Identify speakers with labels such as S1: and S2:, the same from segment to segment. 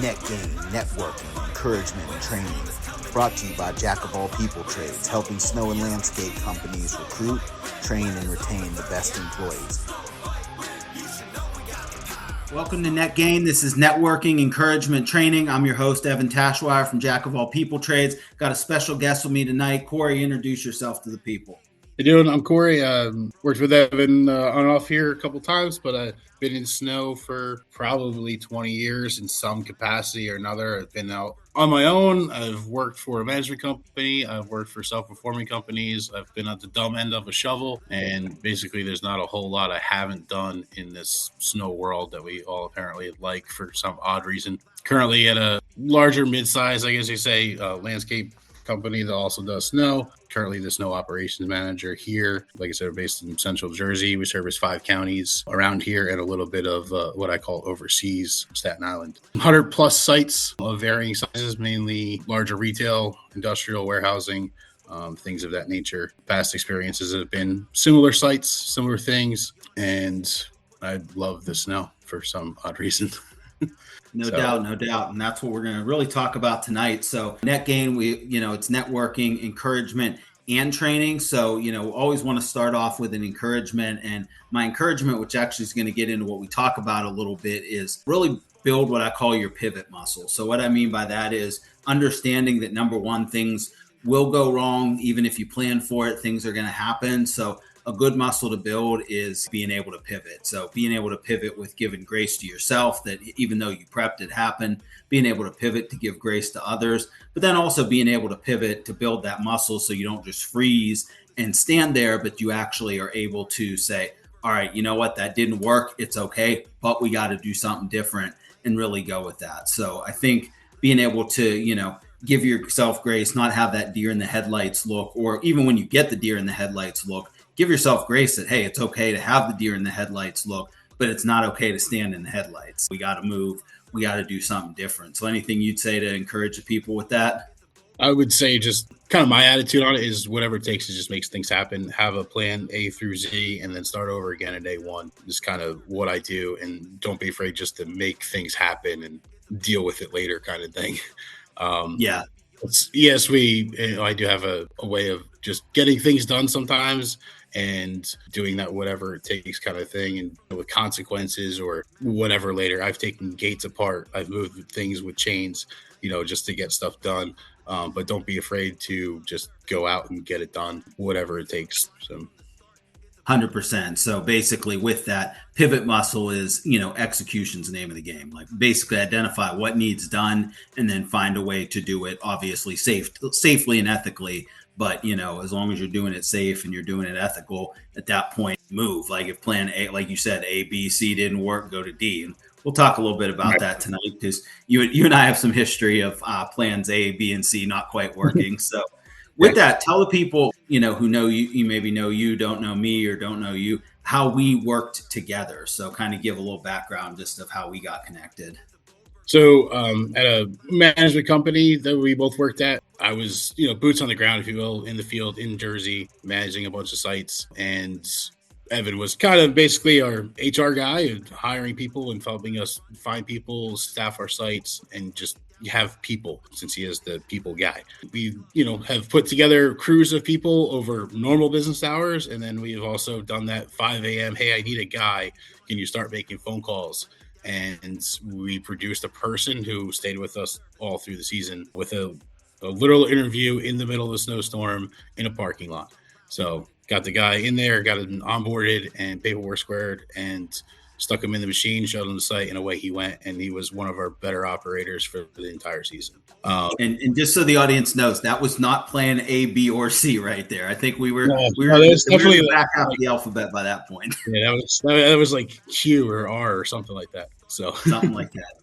S1: Net gain, networking, encouragement, and training. Brought to you by Jack of all people trades, helping snow and landscape companies recruit, train, and retain the best employees. Welcome to Net Gain. This is networking, encouragement, training. I'm your host, Evan Tashwire from Jack of all people trades. Got a special guest with me tonight. Kory, introduce yourself to the people.
S2: How you doing? I'm Kory. Worked with Evan on and off here a couple times, but I've been in snow for probably 20 years in some capacity or another. I've been out on my own. I've worked for a management company. I've worked for self-performing companies. I've been at the dumb end of a shovel. And basically, there's not a whole lot I haven't done in this snow world that we all apparently like for some odd reason. Currently at a larger mid-size, I guess you say, landscape company that also does snow. Currently the snow operations manager here. Like I said, we're based in central Jersey. We service 5 counties around here and a little bit of what I call overseas, Staten Island. 100 plus sites of varying sizes, mainly larger retail, industrial, warehousing, things of that nature. Past experiences have been similar sites, similar things, and I love the snow for some odd reason.
S1: No doubt. And that's what we're going to really talk about tonight. So Net Gain, it's networking, encouragement, and training. So, always want to start off with an encouragement. And my encouragement, which actually is going to get into what we talk about a little bit, is really build what I call your pivot muscle. So what I mean by that is understanding that, number one, things will go wrong. Even if you plan for it, things are going to happen. So a good muscle to build is being able to pivot. So being able to pivot with giving grace to yourself, that even though you prepped it happen, being able to pivot to give grace to others, but then also being able to pivot to build that muscle so you don't just freeze and stand there, but you actually are able to say, all right, you know what, that didn't work. It's okay, but we got to do something different and really go with that. So I think being able to, give yourself grace, not have that deer in the headlights look, or even when you get the deer in the headlights look, give yourself grace that, hey, it's okay to have the deer in the headlights look, but it's not okay to stand in the headlights. We got to move. We got to do something different. So anything you'd say to encourage the people with that?
S2: I would say just kind of my attitude on it is whatever it takes to just make things happen. Have a plan A through Z and then start over again at day one is kind of what I do. And don't be afraid just to make things happen and deal with it later kind of thing.
S1: Yeah.
S2: Yes, I do have a way of just getting things done sometimes and doing that whatever it takes kind of thing, and with consequences or whatever later. I've taken gates apart. I've moved things with chains, just to get stuff done. But don't be afraid to just go out and get it done, whatever it takes. So
S1: 100%. So basically with that, pivot muscle is, execution's the name of the game. Like basically identify what needs done and then find a way to do it, obviously safely and ethically. But, as long as you're doing it safe and you're doing it ethical, at that point, move. Like if plan A, like you said, A, B, C didn't work, go to D. And we'll talk a little bit about that tonight because you and I have some history of plans A, B, and C not quite working. So with that, tell the people, who know you maybe know you, don't know me or don't know you, how we worked together. So kind of give a little background just of how we got connected.
S2: So at a management company that we both worked at, I was, boots on the ground, if you will, in the field in Jersey, managing a bunch of sites. And Evan was kind of basically our HR guy, hiring people and helping us find people, staff our sites, and just have people, since he is the people guy. We, have put together crews of people over normal business hours. And then we've also done that 5 a.m. Hey, I need a guy. Can you start making phone calls? And we produced a person who stayed with us all through the season with a literal interview in the middle of a snowstorm in a parking lot. So got the guy in there, got him onboarded and paperwork squared, and stuck him in the machine, showed him the site, and away he went. And he was one of our better operators for the entire season.
S1: And just so the audience knows, that was not plan A, B, or C right there. I think we were
S2: definitely
S1: back out the alphabet by that point.
S2: Yeah, that was like Q or R or something like that. So
S1: something like that.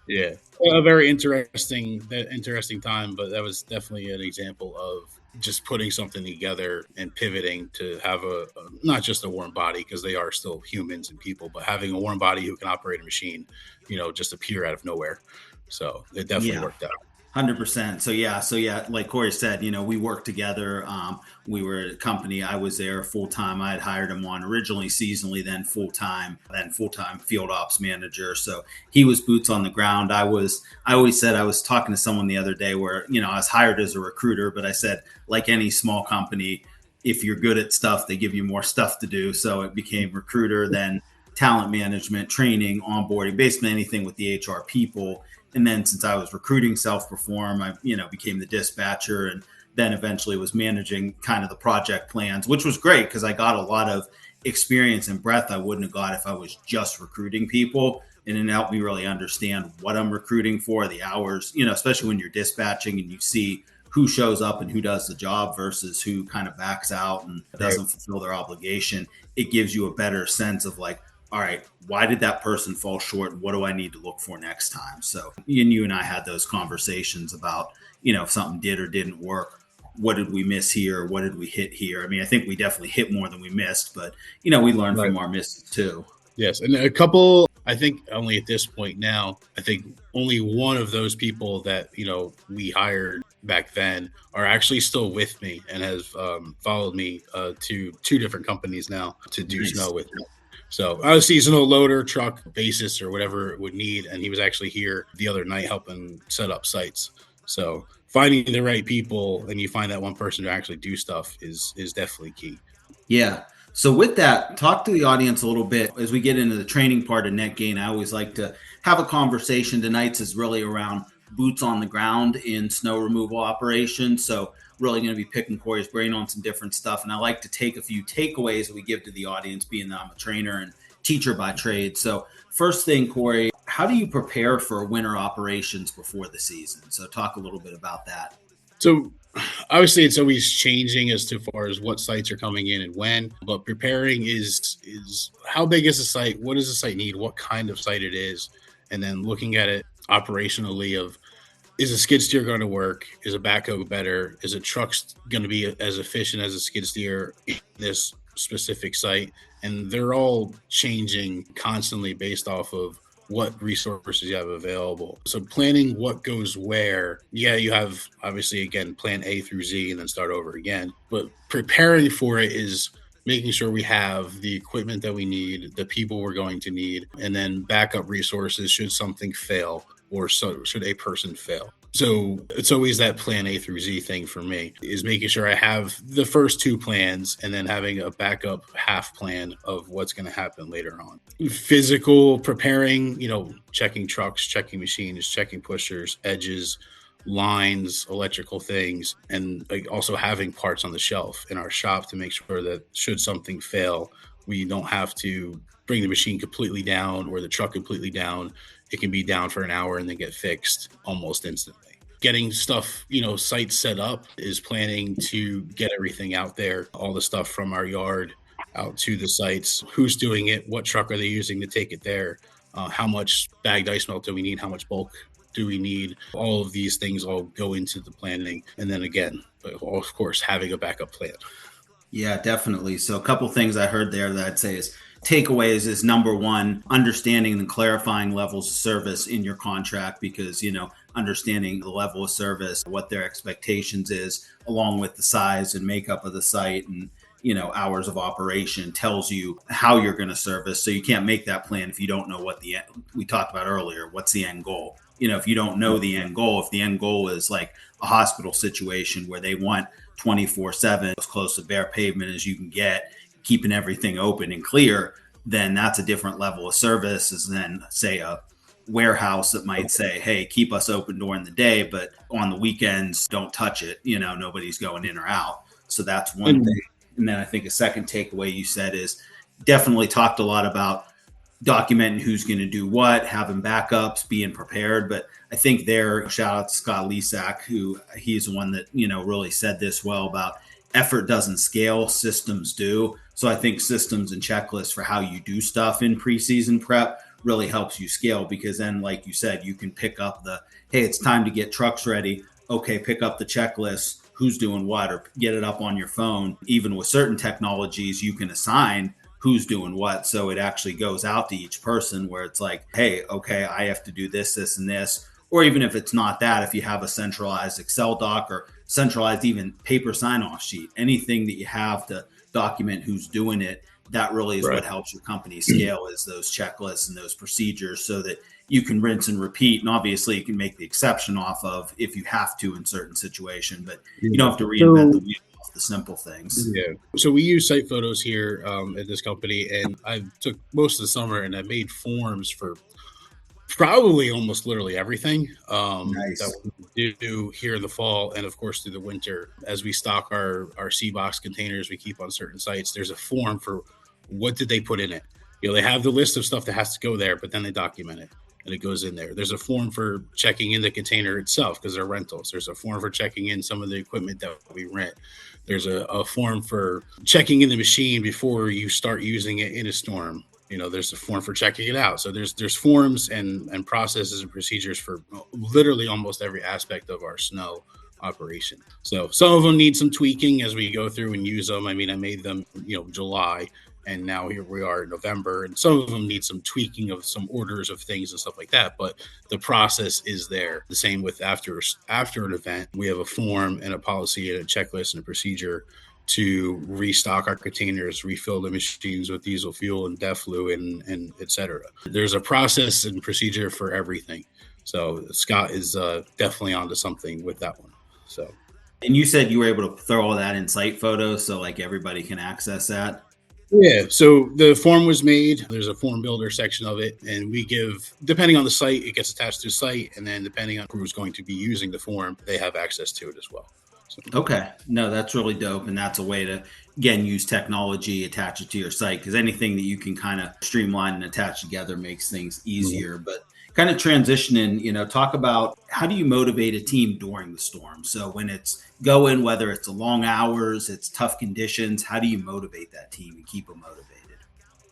S2: Yeah, a very interesting time, but that was definitely an example of just putting something together and pivoting to have a not just a warm body, because they are still humans and people, but having a warm body who can operate a machine, just appear out of nowhere. So it definitely worked out.
S1: 100%. So yeah, like Kory said, we worked together. We were a company. I was there full time. I had hired him on originally seasonally, then full time field ops manager. So he was boots on the ground. I always said, I was talking to someone the other day where I was hired as a recruiter, but I said, like any small company, if you're good at stuff, they give you more stuff to do. So it became recruiter, then talent management, training, onboarding, basically anything with the HR people. And then since I was recruiting self-perform, I, became the dispatcher, and then eventually was managing kind of the project plans, which was great because I got a lot of experience and breadth I wouldn't have got if I was just recruiting people. And it helped me really understand what I'm recruiting for, the hours, especially when you're dispatching and you see who shows up and who does the job versus who kind of backs out and doesn't fulfill their obligation. It gives you a better sense of like, all right, why did that person fall short? What do I need to look for next time? So you and I had those conversations about, if something did or didn't work, what did we miss here? What did we hit here? I mean, I think we definitely hit more than we missed, but, we learned from our misses too.
S2: Yes. And a couple, I think only at this point now, I think only one of those people that, we hired back then are actually still with me and has followed me to two different companies now to do snow with me. So I was seasonal loader, truck, basis, or whatever it would need. And he was actually here the other night helping set up sites. So finding the right people and you find that one person to actually do stuff is definitely key.
S1: Yeah. So with that, talk to the audience a little bit as we get into the training part of Net Gain. I always like to have a conversation. Tonight's is really around boots on the ground in snow removal operations. So really going to be picking Kory's brain on some different stuff. And I like to take a few takeaways that we give to the audience, being that I'm a trainer and teacher by trade. So first thing, Kory, how do you prepare for winter operations before the season? So talk a little bit about that.
S2: So obviously it's always changing as to far as what sites are coming in and when, but preparing is how big is the site? What does the site need? What kind of site it is? And then looking at it operationally of, is a skid steer going to work? Is a backhoe better? Is a truck going to be as efficient as a skid steer in this specific site? And they're all changing constantly based off of what resources you have available. So planning what goes where, you have obviously, again, plan A through Z and then start over again. But preparing for it is making sure we have the equipment that we need, the people we're going to need, and then backup resources should something fail or should a person fail. So it's always that plan A through Z thing for me, is making sure I have the first two plans and then having a backup half plan of what's going to happen later on. Physical preparing, checking trucks, checking machines, checking pushers, edges, lines, electrical things, and also having parts on the shelf in our shop to make sure that should something fail, we don't have to bring the machine completely down or the truck completely down. It can be down for an hour and then get fixed almost instantly. Getting stuff, sites set up is planning to get everything out there, all the stuff from our yard out to the sites, who's doing it, what truck are they using to take it there, how much bagged ice melt do we need, how much bulk do we need. All of these things all go into the planning. And then again, of course, having a backup plan.
S1: Yeah, definitely. So a couple things I heard there that I'd say is takeaways is number one, understanding and clarifying levels of service in your contract, because, understanding the level of service, what their expectations is, along with the size and makeup of the site and, hours of operation tells you how you're going to service. So you can't make that plan if you don't know what we talked about earlier, what's the end goal? If you don't know the end goal, if the end goal is like a hospital situation where they want 24/7, as close to bare pavement as you can get, keeping everything open and clear, then that's a different level of service as than, say, a warehouse that might say, hey, keep us open during the day, but on the weekends, don't touch it. Nobody's going in or out. So that's one thing. And then I think a second takeaway you said is definitely talked a lot about documenting who's going to do what, having backups, being prepared. But I think shout out to Scott Lesak, who he's the one that, really said this well about effort doesn't scale, systems do. So I think systems and checklists for how you do stuff in preseason prep really helps you scale, because then, like you said, you can pick up hey, it's time to get trucks ready. Okay, pick up the checklist, who's doing what, or get it up on your phone. Even with certain technologies, you can assign who's doing what. So it actually goes out to each person where it's like, hey, okay, I have to do this, this, and this. or even if it's not that, if you have a centralized Excel doc or centralized even paper sign-off sheet, anything that you have to document who's doing it, that really is
S2: Right.
S1: what helps your company scale, is those checklists and those procedures, so that you can rinse and repeat. And obviously you can make the exception off of if you have to in certain situation, but you don't have to reinvent the
S2: So
S1: wheel off the simple things.
S2: yeah, so we use site photos here at this company, and I took most of the summer and I made forms for probably almost literally everything that
S1: Nice.
S2: we do here in the fall, and of course through the winter as we stock our sea box containers we keep on certain sites. There's a form for what did they put in it. They have the list of stuff that has to go there, but then they document it and it goes in there. There's a form for checking in the container itself because they're rentals. There's a form for checking in some of the equipment that we rent. There's a form for checking in the machine before you start using it in a storm. There's a form for checking it out. So there's forms and processes and procedures for literally almost every aspect of our snow operation. So some of them need some tweaking as we go through and use them. I mean, I made them, July, and now here we are in November, and some of them need some tweaking of some orders of things and stuff like that. But the process is there. The same with after an event, we have a form and a policy and a checklist and a procedure to restock our containers, refill the machines with diesel fuel and DEFLU and et cetera. There's a process and procedure for everything. So Scott is definitely onto something with that one. So.
S1: And you said you were able to throw all that in site photos so like everybody can access that?
S2: Yeah, so the form was made. There's a form builder section of it, and we give, depending on the site, it gets attached to the site, and then depending on who's going to be using the form, they have access to it as well. So.
S1: Okay. No, that's really dope. And that's a way to, again, use technology, attach it to your site, because anything that you can kind of streamline and attach together makes things easier. Mm-hmm. But kind of transitioning, talk about how do you motivate a team during the storm? So when it's going, whether it's a long hours, it's tough conditions, how do you motivate that team and keep them motivated?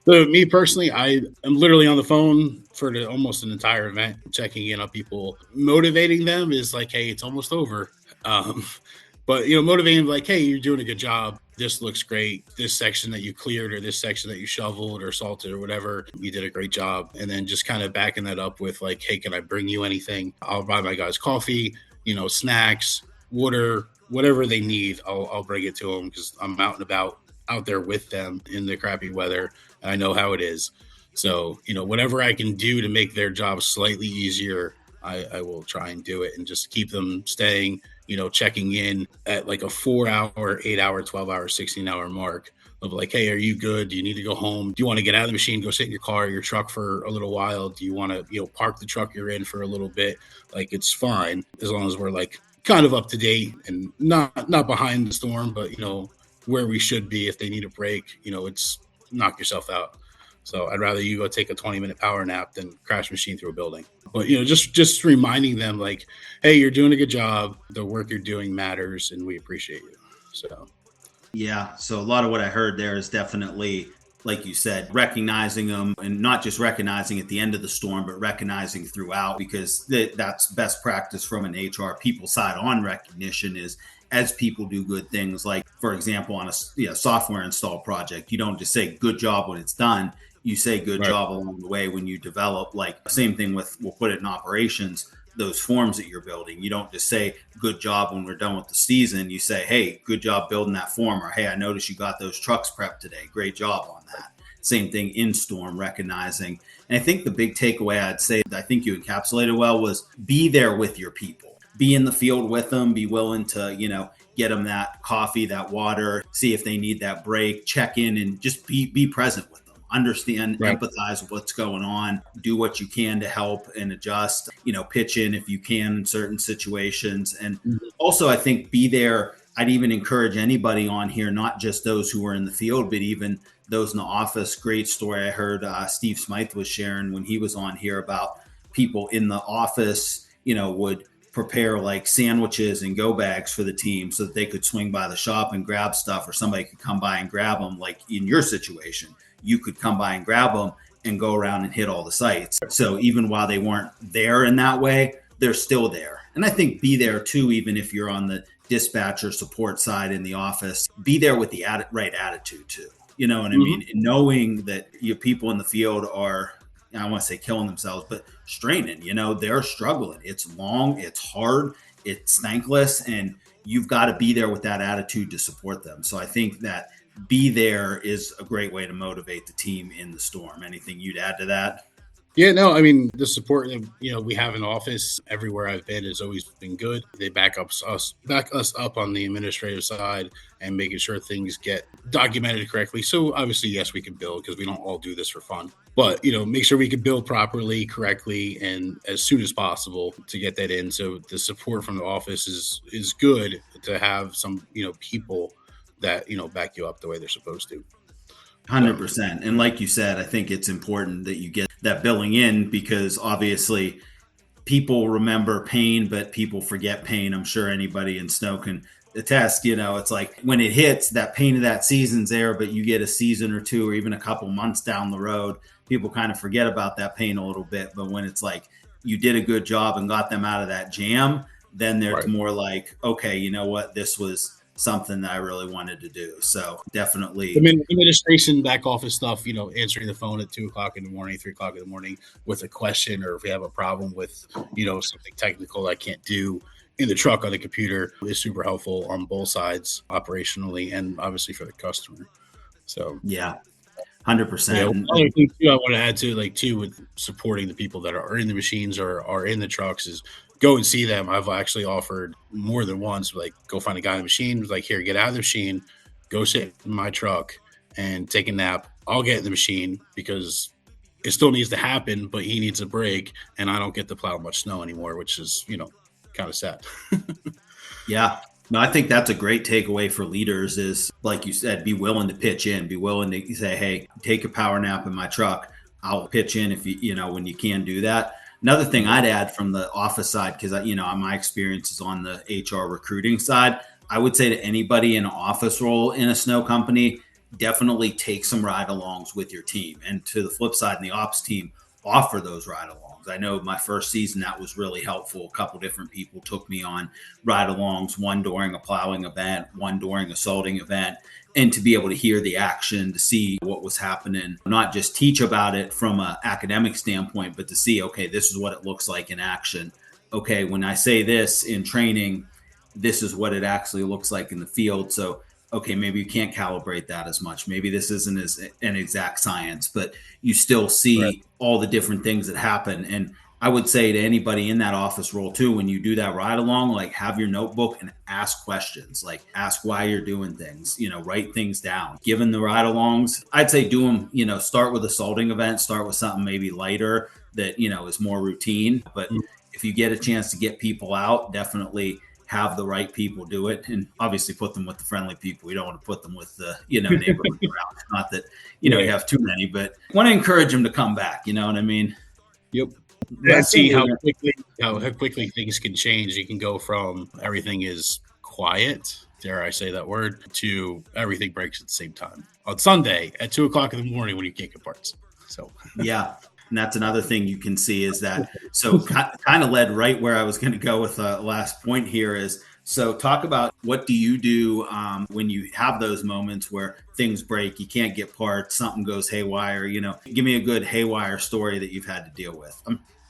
S2: So me personally, I am literally on the phone for almost an entire event, checking in on people. Motivating them is like, hey, it's almost over. But, motivating them like, hey, you're doing a good job. This looks great. This section that you cleared or this section that you shoveled or salted or whatever, you did a great job. And then just kind of backing that up with like, hey, can I bring you anything? I'll buy my guys coffee, snacks, water, whatever they need. I'll bring it to them because I'm out and about out there with them in the crappy weather. And I know how it is. So, whatever I can do to make their job slightly easier, I will try and do it and just keep them staying, checking in at like a 4-hour, 8-hour, 12-hour, 16-hour mark of like, hey, are you good? Do you need to go home? Do you want to get out of the machine, go sit in your car, your truck for a little while? Do you want to, park the truck you're in for a little bit? Like, it's fine as long as we're like kind of up to date and not behind the storm, but, where we should be. If they need a break, it's knock yourself out. So I'd rather you go take a 20-minute power nap than crash machine through a building. But, just reminding them like, hey, you're doing a good job. The work you're doing matters and we appreciate you. So.
S1: Yeah. So a lot of what I heard there is definitely, like you said, recognizing them, and not just recognizing at the end of the storm, but recognizing throughout, because that's best practice from an HR people side on recognition is as people do good things. Like, for example, on a software install project, you don't just say good job when it's done. You say good job along the way when you develop. Like, same thing with, we'll put it in operations, those forms that you're building. You don't just say good job when we're done with the season. You say, hey, good job building that form, or hey, I noticed you got those trucks prepped today. Great job on that. Same thing in storm, recognizing. And I think the big takeaway I'd say, I think you encapsulated well, was be there with your people. Be in the field with them. Be willing to, get them that coffee, that water, see if they need that break, check in, and just be present with them. Understand, empathize with what's going on, do what you can to help and adjust, pitch in if you can in certain situations. And also, I think be there. I'd even encourage anybody on here, not just those who are in the field, but even those in the office. Great story I heard Steve Smythe was sharing when he was on here about people in the office, would prepare like sandwiches and go bags for the team so that they could swing by the shop and grab stuff, or somebody could come by and grab them. Like in your situation, you could come by and grab them and go around and hit all the sites. So even while they weren't there in that way, they're still there. And I think be there too, even if you're on the dispatcher support side in the office, be there with the right attitude too. You know what I mean? And knowing that your people in the field are, I want to say killing themselves, but straining. They're struggling. It's long, it's hard, it's thankless, and you've got to be there with that attitude to support them. So I think that be there is a great way to motivate the team in the storm. Anything you'd add to that?
S2: Yeah, no, I mean, the support that we have in office everywhere I've been has always been good. They back us up on the administrative side and making sure things get documented correctly. So obviously, yes, we can build because we don't all do this for fun. But make sure we can build properly, correctly, and as soon as possible to get that in. So the support from the office is good to have some people that back you up the way they're supposed to.
S1: 100%. And like you said, I think it's important that you get that billing in, because obviously people remember pain, but people forget pain. I'm sure anybody in snow can attest. It's like when it hits, that pain of that season's there, but you get a season or two or even a couple months down the road, people kind of forget about that pain a little bit. But when it's like you did a good job and got them out of that jam, then they're
S2: Right.
S1: more like, okay, you know what, this was something that I really wanted to do. So definitely.
S2: Administration, back office stuff, answering the phone at 2:00 in the morning, 3:00 in the morning with a question, or if we have a problem with, something technical I can't do in the truck on the computer, is super helpful on both sides, operationally and obviously for the customer. So
S1: yeah, 100%.
S2: Yeah, other thing too I want to add to too with supporting the people that are in the machines or are in the trucks is go and see them. I've actually offered more than once, go find a guy in the machine, like, here, get out of the machine, go sit in my truck and take a nap. I'll get in the machine because it still needs to happen, but he needs a break, and I don't get to plow much snow anymore, which is, kind of sad.
S1: Yeah. No, I think that's a great takeaway for leaders is, like you said, be willing to pitch in, be willing to say, hey, take a power nap in my truck. I'll pitch in if when you can do that. Another thing I'd add from the office side, because, my experience is on the HR recruiting side, I would say to anybody in an office role in a snow company, definitely take some ride-alongs with your team. And to the flip side, in the ops team, offer those ride-alongs. I know my first season, that was really helpful. A couple different people took me on ride-alongs, one during a plowing event, one during a salting event, and to be able to hear the action, to see what was happening, not just teach about it from an academic standpoint, but to see, okay, this is what it looks like in action. Okay, when I say this in training, this is what it actually looks like in the field. So, okay, maybe you can't calibrate that as much. Maybe this isn't as an exact science, but you still see all the different things that happen. And I would say to anybody in that office role too, when you do that ride along, have your notebook and ask questions, ask why you're doing things, write things down. Given the ride alongs, I'd say do them, start with a salting event, start with something maybe lighter that, is more routine. But if you get a chance to get people out, definitely have the right people do it, and obviously put them with the friendly people. We don't want to put them with the, neighborhood crowd. Not that, you have too many, but want to encourage them to come back. You know what I mean?
S2: Yep. Let's see how quickly things can change. You can go from everything is quiet, dare I say that word, to everything breaks at the same time on Sunday at 2:00 in the morning when you can't get parts. So
S1: yeah. And that's another thing you can see is that, so kind of led right where I was going to go with the last point here is, so talk about what do you do when you have those moments where things break, you can't get parts, something goes haywire, give me a good haywire story that you've had to deal with.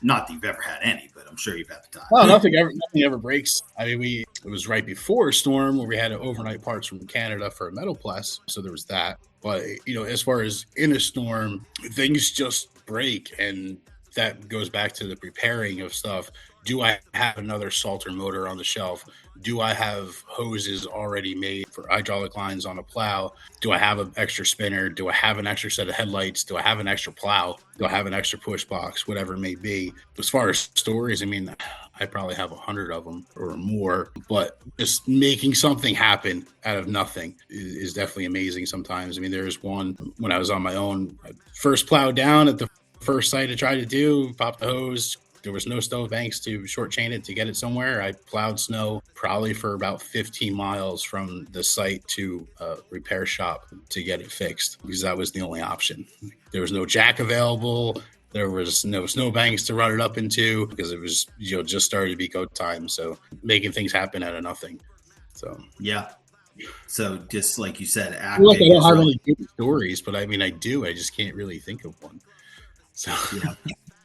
S1: Not that you've ever had any, but I'm sure you've had the time.
S2: Well, nothing ever breaks. I mean, it was right before a storm where we had overnight parts from Canada for a metal press. So there was that. But, as far as in a storm, things just break. And that goes back to the preparing of stuff. Do I have another salter motor on the shelf? Do I have hoses already made for hydraulic lines on a plow? Do I have an extra spinner? Do I have an extra set of headlights? Do I have an extra plow? Do I have an extra push box? Whatever it may be. As far as stories, I mean, I probably have 100 of them or more, but just making something happen out of nothing is definitely amazing sometimes. I mean, there's one when I was on my own, first plow down at the first site I tried to do, popped the hose. There was no stove banks to short chain it to get it somewhere. I plowed snow probably for about 15 miles from the site to a repair shop to get it fixed because that was the only option. There was no jack available. There was no snow banks to run it up into because it was, just started to be go time. So making things happen out of nothing. So,
S1: yeah. So just like you said,
S2: I don't have any good stories, but I mean, I do. I just can't really think of one. So
S1: Yeah.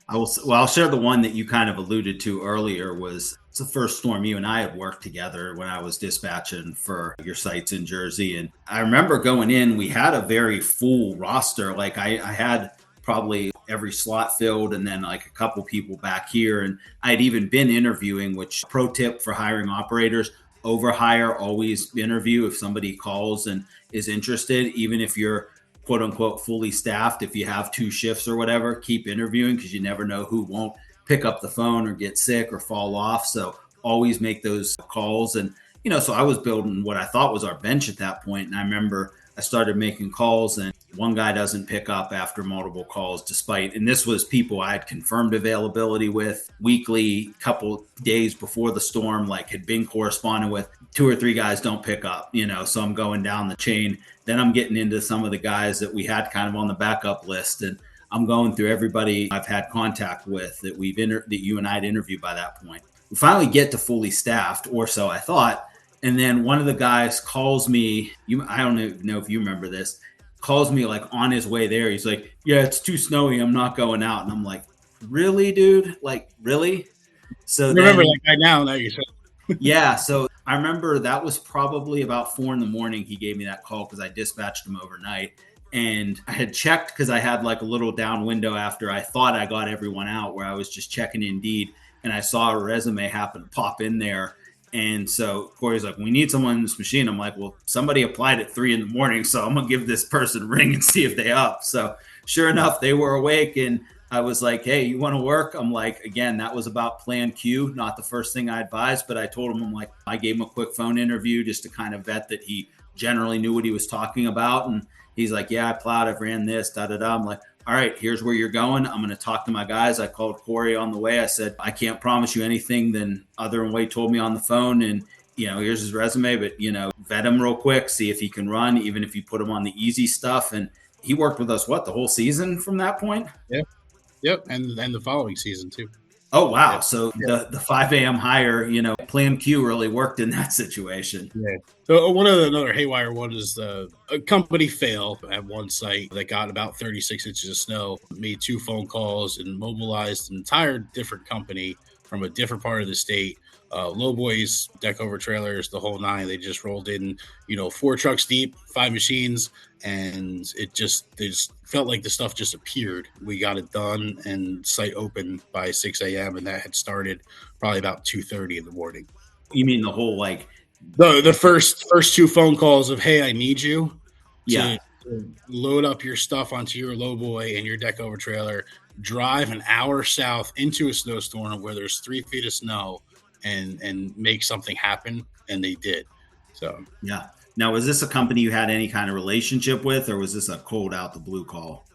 S1: I'll share the one that you kind of alluded to earlier. It's the first storm you and I had worked together when I was dispatching for your sites in Jersey. And I remember going in, we had a very full roster. Like I had probably every slot filled and then like a couple people back here. And I'd even been interviewing, which pro tip for hiring operators, overhire, always interview if somebody calls and is interested, even if you're quote unquote fully staffed. If you have two shifts or whatever, keep interviewing because you never know who won't pick up the phone or get sick or fall off. So always make those calls. And, so I was building what I thought was our bench at that point. And I remember I started making calls and one guy doesn't pick up after multiple calls, and this was people I had confirmed availability with weekly, couple days before the storm, like had been corresponding with. Two or three guys don't pick up, so I'm going down the chain. Then I'm getting into some of the guys that we had kind of on the backup list, and I'm going through everybody I've had contact with that that you and I had interviewed by that point. We finally get to fully staffed, or so I thought. And then one of the guys calls me. I don't even know if you remember this. Calls me like on his way there. He's like, "Yeah, it's too snowy. I'm not going out." And I'm like, "Really, dude? Like, really?" So
S2: remember that guy now you said.
S1: Yeah. So I remember that was probably about 4 a.m. He gave me that call because I dispatched him overnight. And I had checked because I had like a little down window after I thought I got everyone out where I was just checking Indeed. And I saw a resume happen to pop in there. And so Kory's like, "We need someone in this machine." I'm like, "Well, somebody applied at 3 a.m. So I'm going to give this person a ring and see if they up." So sure enough, they were awake. And I was like, "Hey, you want to work?" I'm like, again, that was about plan Q, not the first thing I advised, but I told him, I gave him a quick phone interview just to kind of vet that he generally knew what he was talking about. And he's like, "Yeah, I plowed, I've ran this, da, da, da." I'm like, "All right, here's where you're going. I'm going to talk to my guys." I called Kory on the way. I said, "I can't promise you anything than other than what he told me on the phone. And, here's his resume, but, vet him real quick, see if he can run, even if you put him on the easy stuff." And he worked with us, the whole season from that point?
S2: Yeah. Yep. And the following season too.
S1: Oh, wow. Yep. So the 5 a.m. hire, plan Q really worked in that situation.
S2: Yeah. So another haywire one is a company fail at one site that got about 36 inches of snow, made 2 phone calls and mobilized an entire different company from a different part of the state. Lowboys, deck over trailers, the whole 9. They just rolled in, 4 trucks deep, 5 machines, and they just felt like the stuff just appeared. We got it done and site open by 6 a.m. and that had started probably about 2:30 in the morning.
S1: You mean the whole
S2: the first 2 phone calls of, "Hey, I need you to load up your stuff onto your lowboy and your deck over trailer, drive an hour south into a snowstorm where there's 3 feet of snow and make something happen." And they did. So
S1: yeah. Now, was this a company you had any kind of relationship with, or was this a cold out the blue call?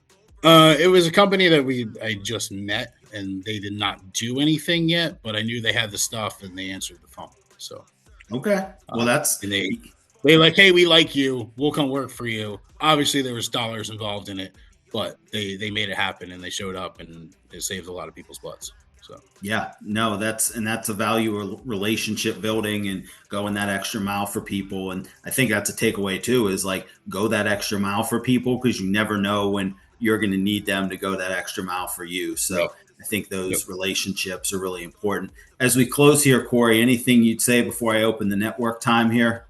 S2: It was a company that I just met, and they did not do anything yet, but I knew they had the stuff, and they answered the phone. So
S1: okay, well, that's
S2: and they like, "Hey, we like you. We'll come work for you." Obviously, there was dollars involved in it, but they made it happen, and they showed up, and it saved a lot of people's butts. So
S1: yeah, no, that's a value of relationship building and going that extra mile for people. And I think that's a takeaway too, is go that extra mile for people, because you never know when you're going to need them to go that extra mile for you. So yep. I think those relationships are really important. As we close here, Kory, anything you'd say before I open the network time here?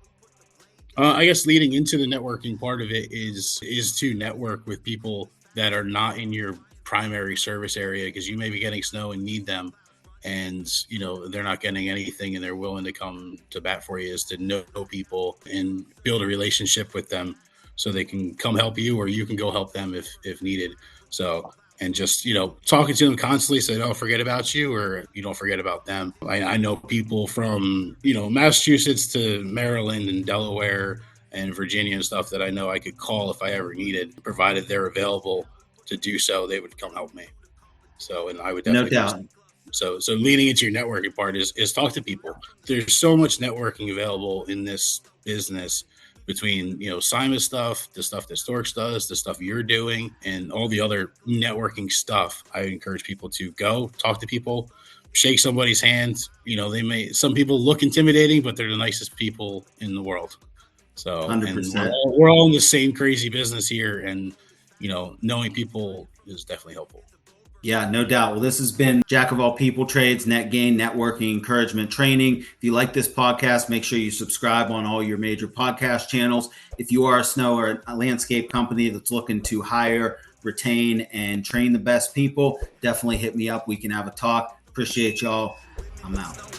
S2: I guess leading into the networking part of it is to network with people that are not in your primary service area, because you may be getting snow and need them, and they're not getting anything and they're willing to come to bat for you. Is to know people and build a relationship with them so they can come help you, or you can go help them if needed. So, and just talking to them constantly so they don't forget about you, or you don't forget about them. I know people from Massachusetts to Maryland and Delaware and Virginia and stuff that I know I could call if I ever needed, provided they're available to do so. They would come help me. So, and I would definitely.
S1: No doubt.
S2: So leading into your networking part is talk to people. There's so much networking available in this business, between Simon stuff, the stuff that Storks does, the stuff you're doing, and all the other networking stuff. I encourage people to go talk to people, shake somebody's hand. Some people look intimidating, but they're the nicest people in the world. So
S1: 100%.
S2: And we're all in the same crazy business here, and knowing people is definitely helpful.
S1: Yeah, no doubt. Well, this has been Jack of All People Trades, Net Gain, Networking, Encouragement, Training. If you like this podcast, make sure you subscribe on all your major podcast channels. If you are a snow or a landscape company that's looking to hire, retain, and train the best people, definitely hit me up. We can have a talk. Appreciate y'all. I'm out.